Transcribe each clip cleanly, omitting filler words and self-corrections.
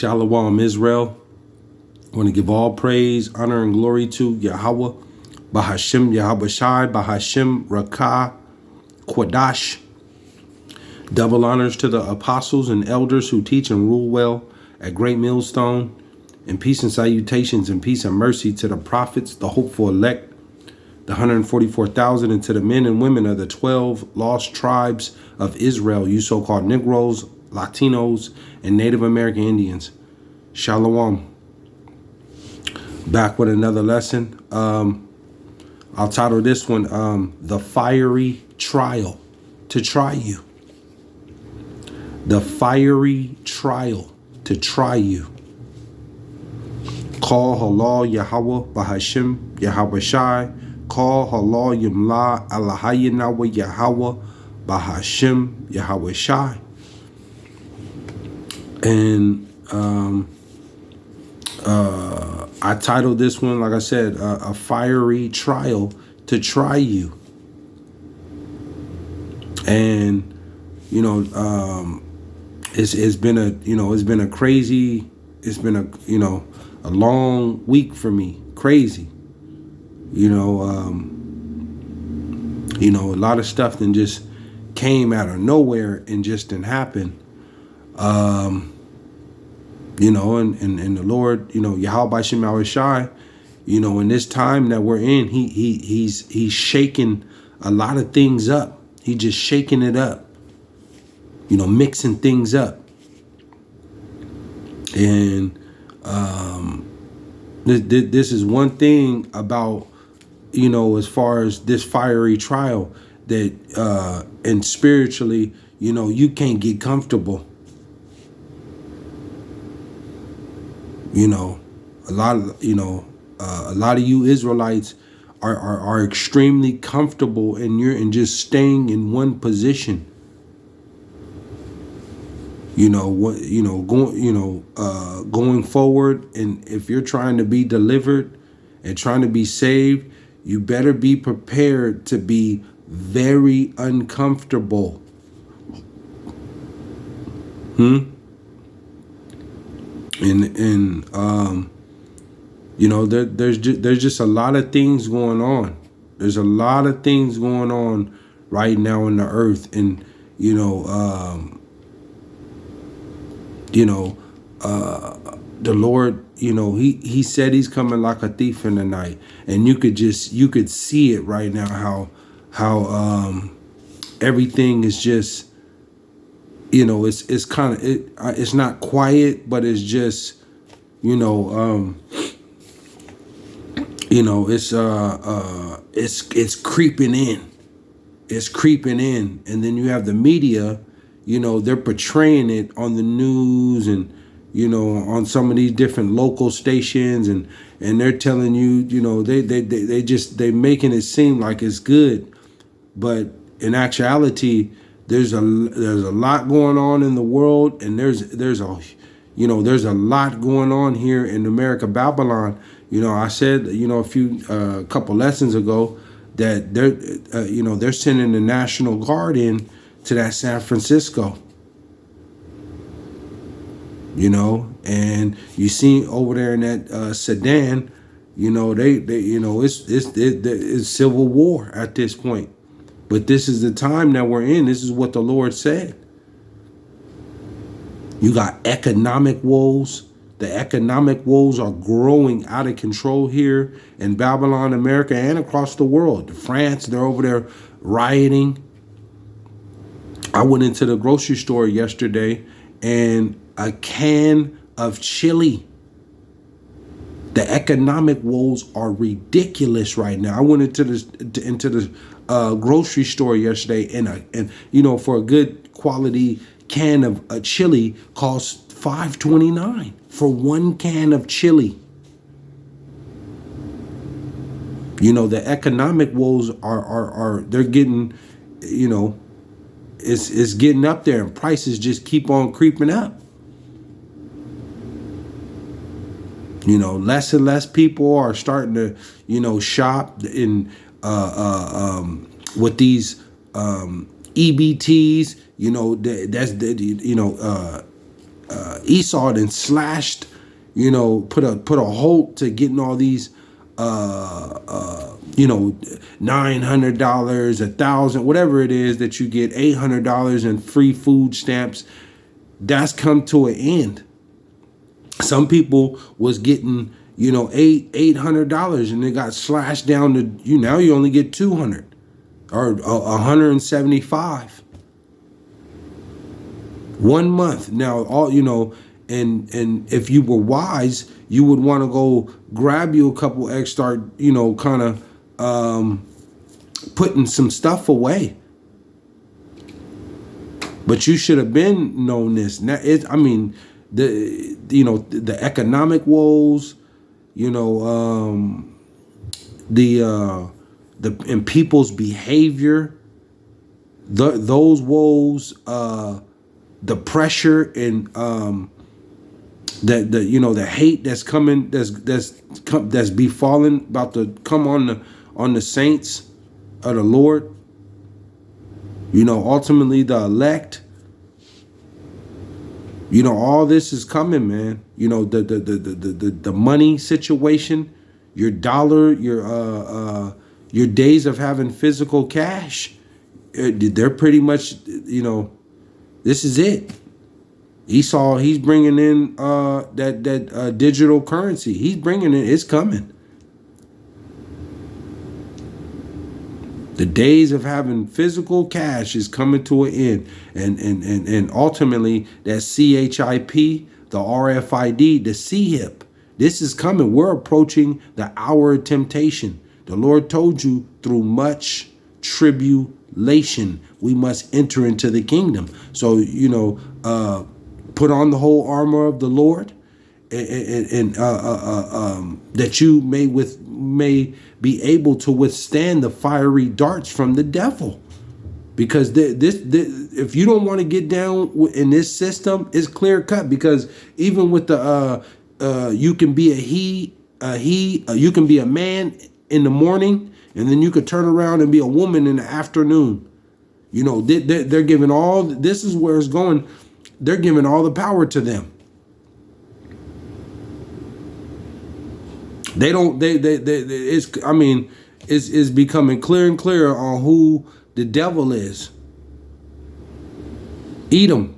Shalom, Israel. I want to give all praise, honor, and glory to Yahawah, BASHAM, YAHAWAHSHI, BASHAM, Rakah, Quadash. Double honors to the apostles and elders who teach and rule well at Great Millstone. And peace and salutations and peace and mercy to the prophets, the hopeful elect, the 144,000, and to the men and women of the 12 lost tribes of Israel, you so-called Negroes, Latinos, and Native American Indians. Shalom. Back with another lesson. I'll title this one, The Fiery Trial to Try You. The Fiery Trial to Try You. Call halal Yahawah, BASHAM, YAHAWAHSHI. Call halal Yimla, Allahayinawa Yahawah, BASHAM, YAHAWAHSHI. And I titled this one, like I said, A Fiery Trial to Try You. And, you know, it's been a crazy, it's been a long week for me. Crazy. A lot of stuff then just came out of nowhere and just didn't happen. And the Lord, Yahweh BASHAM YAHWAHSHI, in this time that we're in, he's shaking a lot of things up. He's just shaking it up, mixing things up. And this is one thing about, as far as this fiery trial, that and spiritually, you can't get comfortable. A lot of you Israelites are extremely comfortable and just staying in one position. Going forward, and if you're trying to be delivered and trying to be saved, you better be prepared to be very uncomfortable. There's just a lot of things going on. There's a lot of things going on right now in the earth, and the Lord, he said he's coming like a thief in the night, and you could see it right now how everything is just, it's kind of, it's not quiet, but it's just, it's creeping in. It's creeping in. And then you have the media, they're portraying it on the news and, on some of these different local stations, and they're telling you, they making it seem like it's good. But in actuality, there's a lot going on in the world, and there's a lot going on here in America, Babylon. I said, a couple lessons ago that they're sending the National Guard in to that San Francisco. And you see over there in that Sudan, it's civil war at this point. But this is the time that we're in. This is what the Lord said. You got economic woes. The economic woes are growing out of control here in Babylon, America, and across the world. France, they're over there rioting. I went into the grocery store yesterday, and a can of chili. The economic woes are ridiculous right now. I went into the grocery store yesterday, and for a good quality can of chili costs $5.29 for one can of chili. The economic woes are they're getting, it's getting up there, and prices just keep on creeping up. Less and less people are starting to, shop in with these EBTs. That's Esau and slashed, put a halt to getting all these, $900, $1,000, whatever it is that you get, $800 in free food stamps. That's come to an end. Some people was getting, $800 and it got slashed down to, now you only get 200 or 175. 1 month. Now, and if you were wise, you would want to go grab you a couple eggs, start, kind of putting some stuff away. But you should have been known this. Now, the economic woes, and people's behavior, those woes, the pressure and the hate that's coming, that's befallen, about to come on the saints of the Lord. Ultimately the elect. All this is coming, man. The money situation, your dollar, your days of having physical cash, they're pretty much, this is it. Esau, he's bringing in that digital currency. He's bringing it. It's coming. The days of having physical cash is coming to an end, and ultimately that CHIP, the RFID, the CHIP, this is coming. We're approaching the hour of temptation. The Lord told you, through much tribulation we must enter into the kingdom. So put on the whole armor of the Lord, and that you may be able to withstand the fiery darts from the devil. Because this if you don't want to get down in this system, it's clear cut. Because even with the you can be you can be a man in the morning, and then you could turn around and be a woman in the afternoon. They're giving all. This is where it's going. They're giving all the power to them. They don't. It's becoming clear and clearer on who the devil is. Edom.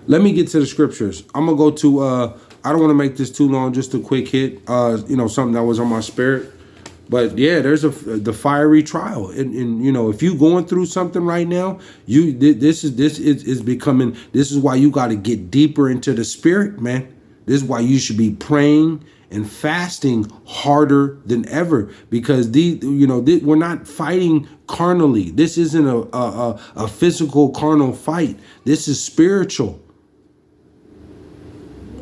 Let me get to the scriptures. I'm gonna go to. I don't want to make this too long. Just a quick hit. Something that was on my spirit. But yeah, there's the fiery trial, and if you going through something right now, this is becoming. This is why you got to get deeper into the spirit, man. This is why you should be praying and fasting harder than ever, because we're not fighting carnally. This isn't a physical carnal fight. This is spiritual.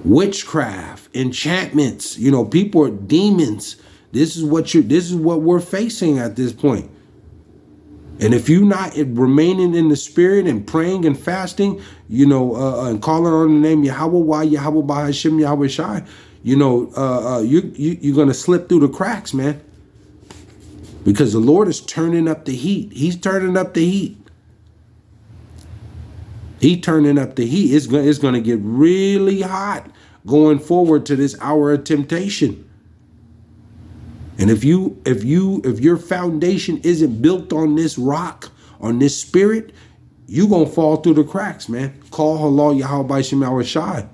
Witchcraft, enchantments. People are demons. This is what we're facing at this point. And if you're not remaining in the spirit and praying and fasting, and calling on the name YAHAWAH, YAHAWAHSHI, YAHAWAHSHI, you're gonna slip through the cracks, man. Because the Lord is turning up the heat. He's turning up the heat. He's turning up the heat. It's gonna get really hot going forward to this hour of temptation. And if your foundation isn't built on this rock, on this spirit, you gonna fall through the cracks, man. Call Allah YAHAWAHSHI.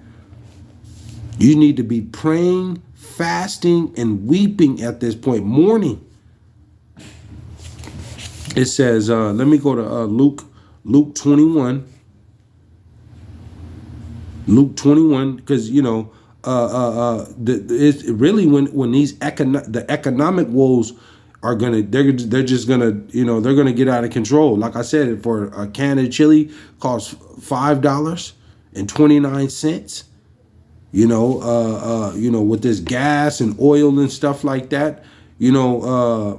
You need to be praying, fasting, and weeping at this point, mourning. It says, let me go to Luke 21. Luke 21, because it's really when these the economic woes are they're just gonna they're gonna get out of control. Like I said, for a can of chili costs $5.29. With this gas and oil and stuff like that, and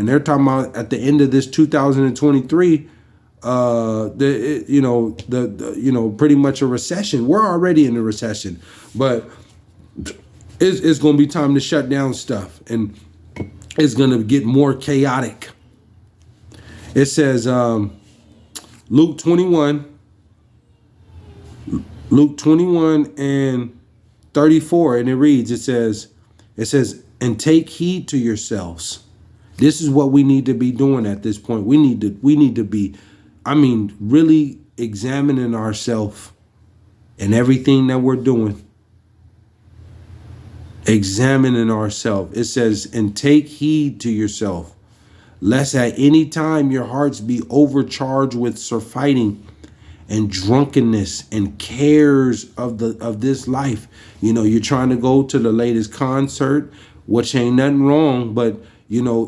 they're talking about at the end of this 2023. Pretty much a recession. We're already in a recession, but it's going to be time to shut down stuff, and it's going to get more chaotic. It says, Luke 21, Luke 21:34, and it reads, it says, and take heed to yourselves. This is what we need to be doing at this point. We need to be, really examining ourselves and everything that we're doing. Examining ourselves. It says, and take heed to yourself, lest at any time your hearts be overcharged with surfeiting and drunkenness and cares of this life. You're trying to go to the latest concert, which ain't nothing wrong, but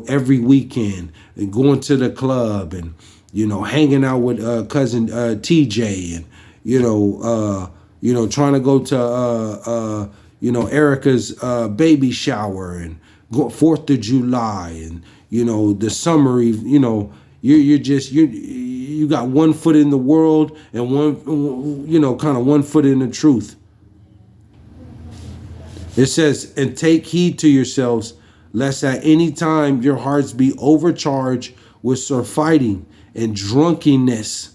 every weekend, and going to the club, and hanging out with cousin TJ, and trying to go to Erica's baby shower, and go 4th of July, and the summer, you got one foot in the world and one foot in the truth. It says, and take heed to yourselves, lest at any time your hearts be overcharged with surfeiting and drunkenness.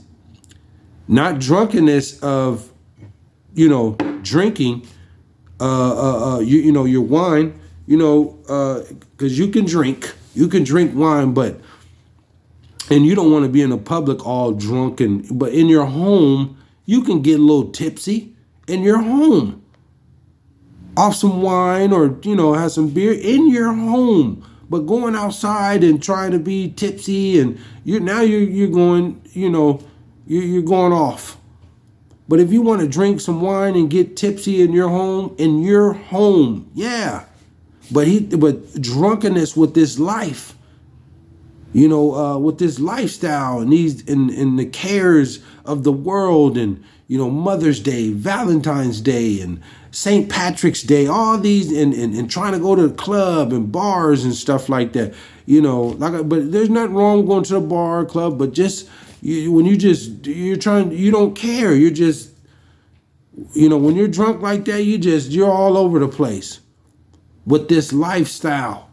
Not drunkenness of, drinking, your wine, because you can drink wine, and you don't want to be in the public all drunk, but in your home, you can get a little tipsy in your home. Off some wine, or have some beer in your home, but going outside and trying to be tipsy, and you're going you're going off. But if you want to drink some wine and get tipsy in your home, yeah. But drunkenness with this life, with this lifestyle, and and the cares of the world, and Mother's Day, Valentine's Day, and St. Patrick's Day, all these, and trying to go to the club and bars and stuff like that, but there's nothing wrong with going to the bar or club, but just you don't care. You're just, when you're drunk like that, you're all over the place with this lifestyle.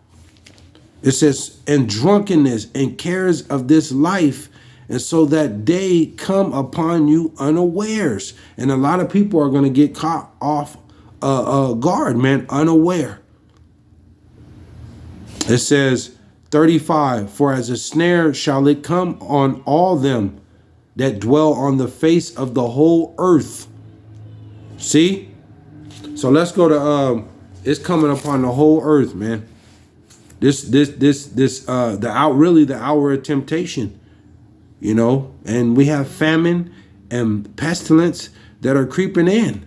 It says, and drunkenness and cares of this life, and so that day come upon you unawares. And a lot of people are going to get caught off guard, man, unaware. It says 35, for as a snare shall it come on all them that dwell on the face of the whole earth. See? So let's go to it's coming upon the whole earth, man. The hour of temptation, and we have famine and pestilence that are creeping in.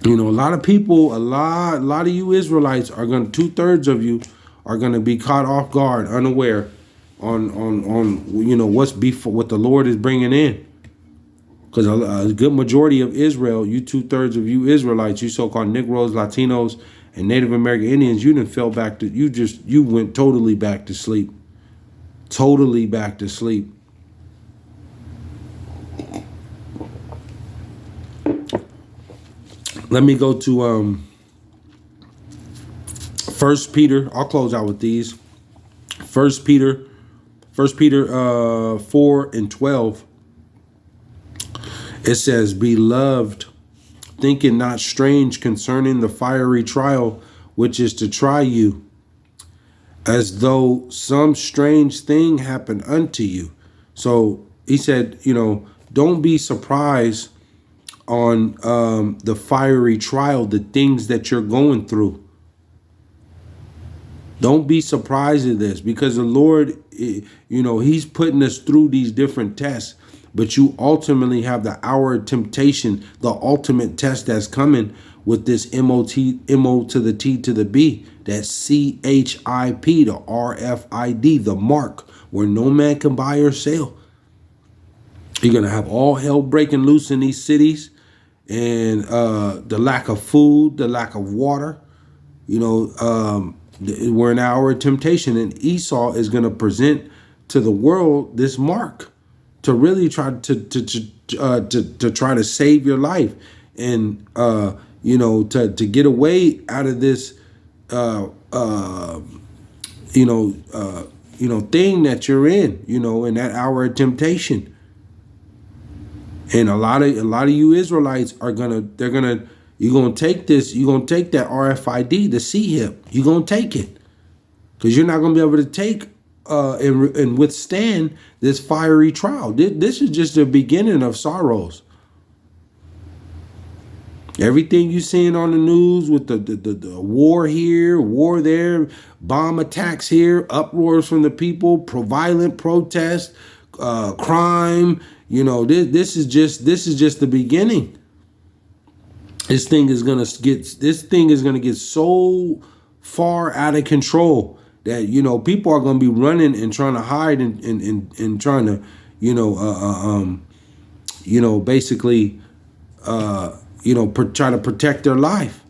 A lot of people, a lot of you Israelites are going to, 2/3 of you are going to be caught off guard, unaware on what the Lord is bringing in. Because a good majority of Israel, you 2/3 of you Israelites, you so-called Negroes, Latinos, and Native American Indians, you didn't fell back to, you went totally back to sleep. Totally back to sleep. Let me go to 1 Peter. I'll close out with these. 1 Peter 4:12. It says, beloved, think it not strange concerning the fiery trial which is to try you, as though some strange thing happened unto you. So he said, don't be surprised on the fiery trial, the things that you're going through. Don't be surprised at this, because the Lord, he's putting us through these different tests, but you ultimately have the hour of temptation, the ultimate test that's coming with this MO to the T to the B, that CHIP, the RFID, the mark, where no man can buy or sell. You're going to have all hell breaking loose in these cities, and the lack of food, the lack of water. We're in an hour of temptation, and Esau is going to present to the world this mark to really try to try to save your life, and to get away out of this thing that you're in that hour of temptation. And a lot of you Israelites are you're gonna take this, you're gonna take that RFID, the CHIP, you're gonna take it. Because you're not gonna be able to take and withstand this fiery trial. This is just the beginning of sorrows. Everything you seeing on the news with the war here, war there, bomb attacks here, uproars from the people, violent protest, crime. This is just the beginning. This thing is gonna get so far out of control that people are gonna be running and trying to hide and trying to basically try to protect their life.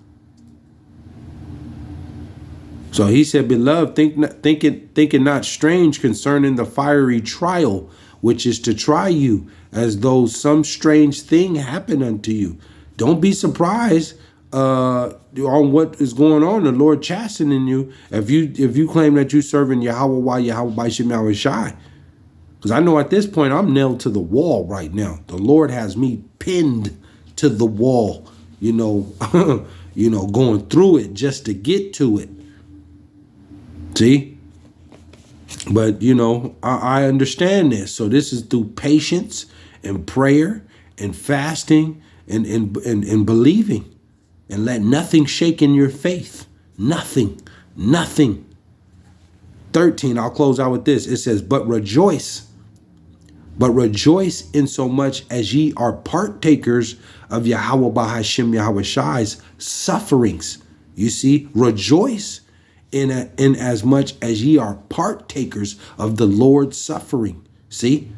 So he said, beloved, think it not strange concerning the fiery trial, which is to try you, as though some strange thing happened unto you. Don't be surprised on what is going on. The Lord chastening you if you claim that you serving YAHAWAH, YAHAWAHSHI. Because I know at this point I'm nailed to the wall right now. The Lord has me pinned to the wall, going through it just to get to it. See? But, I understand this. So this is through patience and prayer and fasting and believing. And let nothing shake in your faith. Nothing. 13, I'll close out with this. It says, but rejoice in so much as ye are partakers of YAHAWAHSHI's sufferings. You see, rejoice in as much as ye are partakers of the Lord's suffering. See,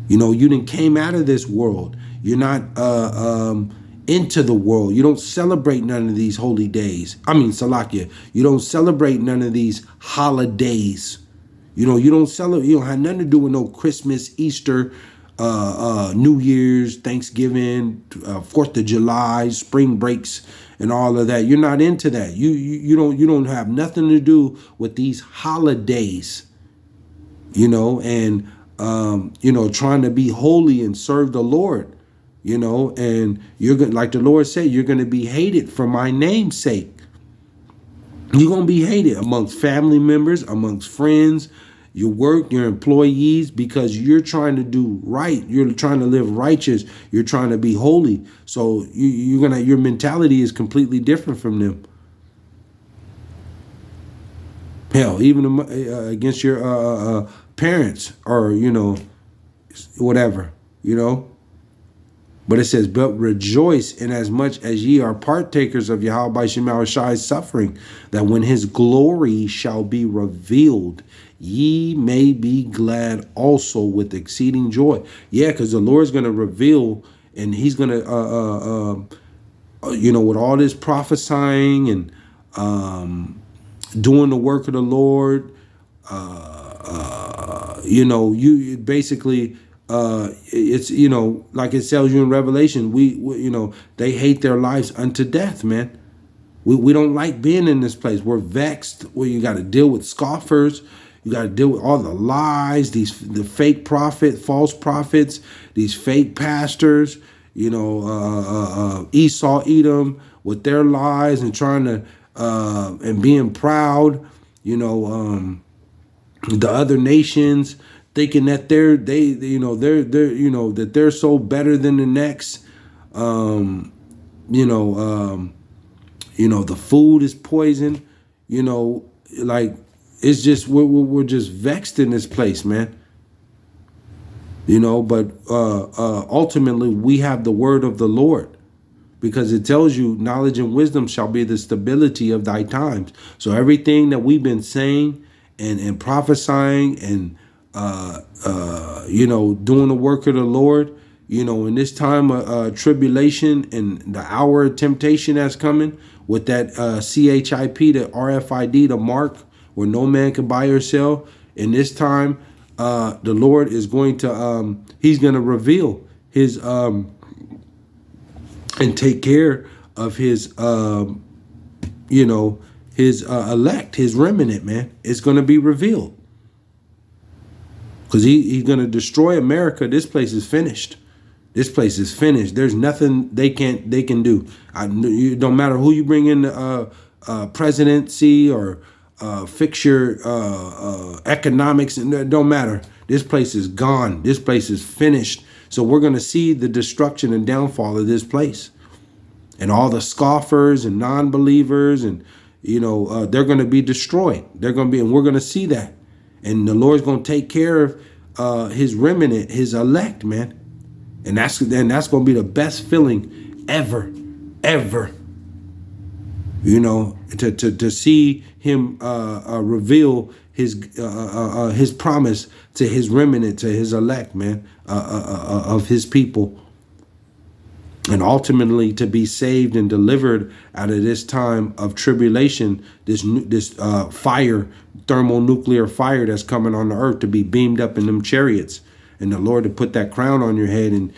you done came out of this world. You're not into the world. You don't celebrate none of these holy days. Salakia. You don't celebrate none of these holidays. You don't celebrate. You don't have nothing to do with no Christmas, Easter, New Year's, Thanksgiving, 4th of July, spring breaks, and all of that. You're not into that. You don't have nothing to do with these holidays. And trying to be holy and serve the Lord. And you're gonna, like the Lord said, you're gonna be hated for my name's sake. You're gonna be hated amongst family members, amongst friends, your work, your employees, because you're trying to do right. You're trying to live righteous. You're trying to be holy. So your mentality is completely different from them. Hell, even against your parents or whatever, But it says, but rejoice in as much as ye are partakers of YAHAWAHSHI's suffering, that when his glory shall be revealed, ye may be glad also with exceeding joy. Yeah, because the Lord's going to reveal, and he's going to, with all this prophesying and doing the work of the Lord, you basically... it's like it tells you in Revelation, we they hate their lives unto death, man. We don't like being in this place. We're vexed. Where you got to deal with scoffers, you got to deal with all the lies, the fake false prophets, these fake pastors. Esau, Edom with their lies and trying to and being proud. The other nations, thinking that they're so better than the next. The food is poison. Like it's just we're just vexed in this place, man. But ultimately we have the word of the Lord, because it tells you knowledge and wisdom shall be the stability of thy times. So everything that we've been saying and prophesying and doing the work of the Lord, in this time of tribulation and the hour of temptation that's coming with that CHIP, the RFID, the mark where no man can buy or sell. In this time, the Lord is going to, he's going to reveal his, and take care of his, his elect, his remnant, man. It's going to be revealed. Because he's going to destroy America. This place is finished. This place is finished. There's nothing they can do. It don't matter who you bring in the presidency or fix your economics, and it don't matter. This place is gone. This place is finished. So we're going to see the destruction and downfall of this place. And all the scoffers and non-believers, and they're going to be destroyed. They're going to be, and we're going to see that. And the Lord's going to take care of his remnant, his elect, man. And that's going to be the best feeling ever, ever. To see him reveal his promise to his remnant, to his elect, man, of his people. And ultimately to be saved and delivered out of this time of tribulation, this fire, thermonuclear fire that's coming on the earth, to be beamed up in them chariots, and the Lord to put that crown on your head, and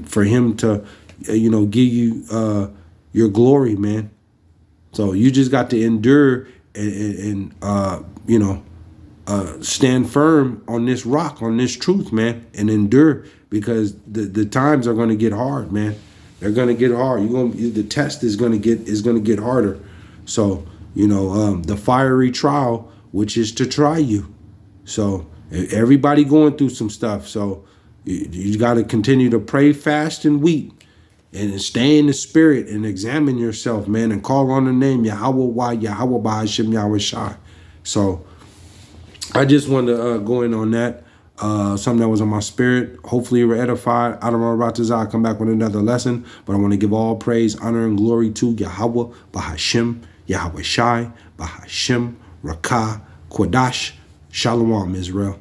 for Him to give you your glory, man. So you just got to endure and stand firm on this rock, on this truth, man, and endure, because the times are going to get hard, man. They're going to get hard. The test is going to get harder. So the fiery trial, which is to try you. So everybody going through some stuff. So you got to continue to pray, fast, and weep, and stay in the spirit and examine yourself, man, and call on the name YAHAWAH, YAHAWAHSHI, YAHAWAHSHI. So I just wanted to go in on that. Something that was on my spirit. Hopefully you were edified. I don't know about this. I'll come back with another lesson, but I want to give all praise, honor, and glory to Yahawah, BASHAM, YAHAWAHSHI, BASHAM, Rakah, Quadash. Shalom, Israel.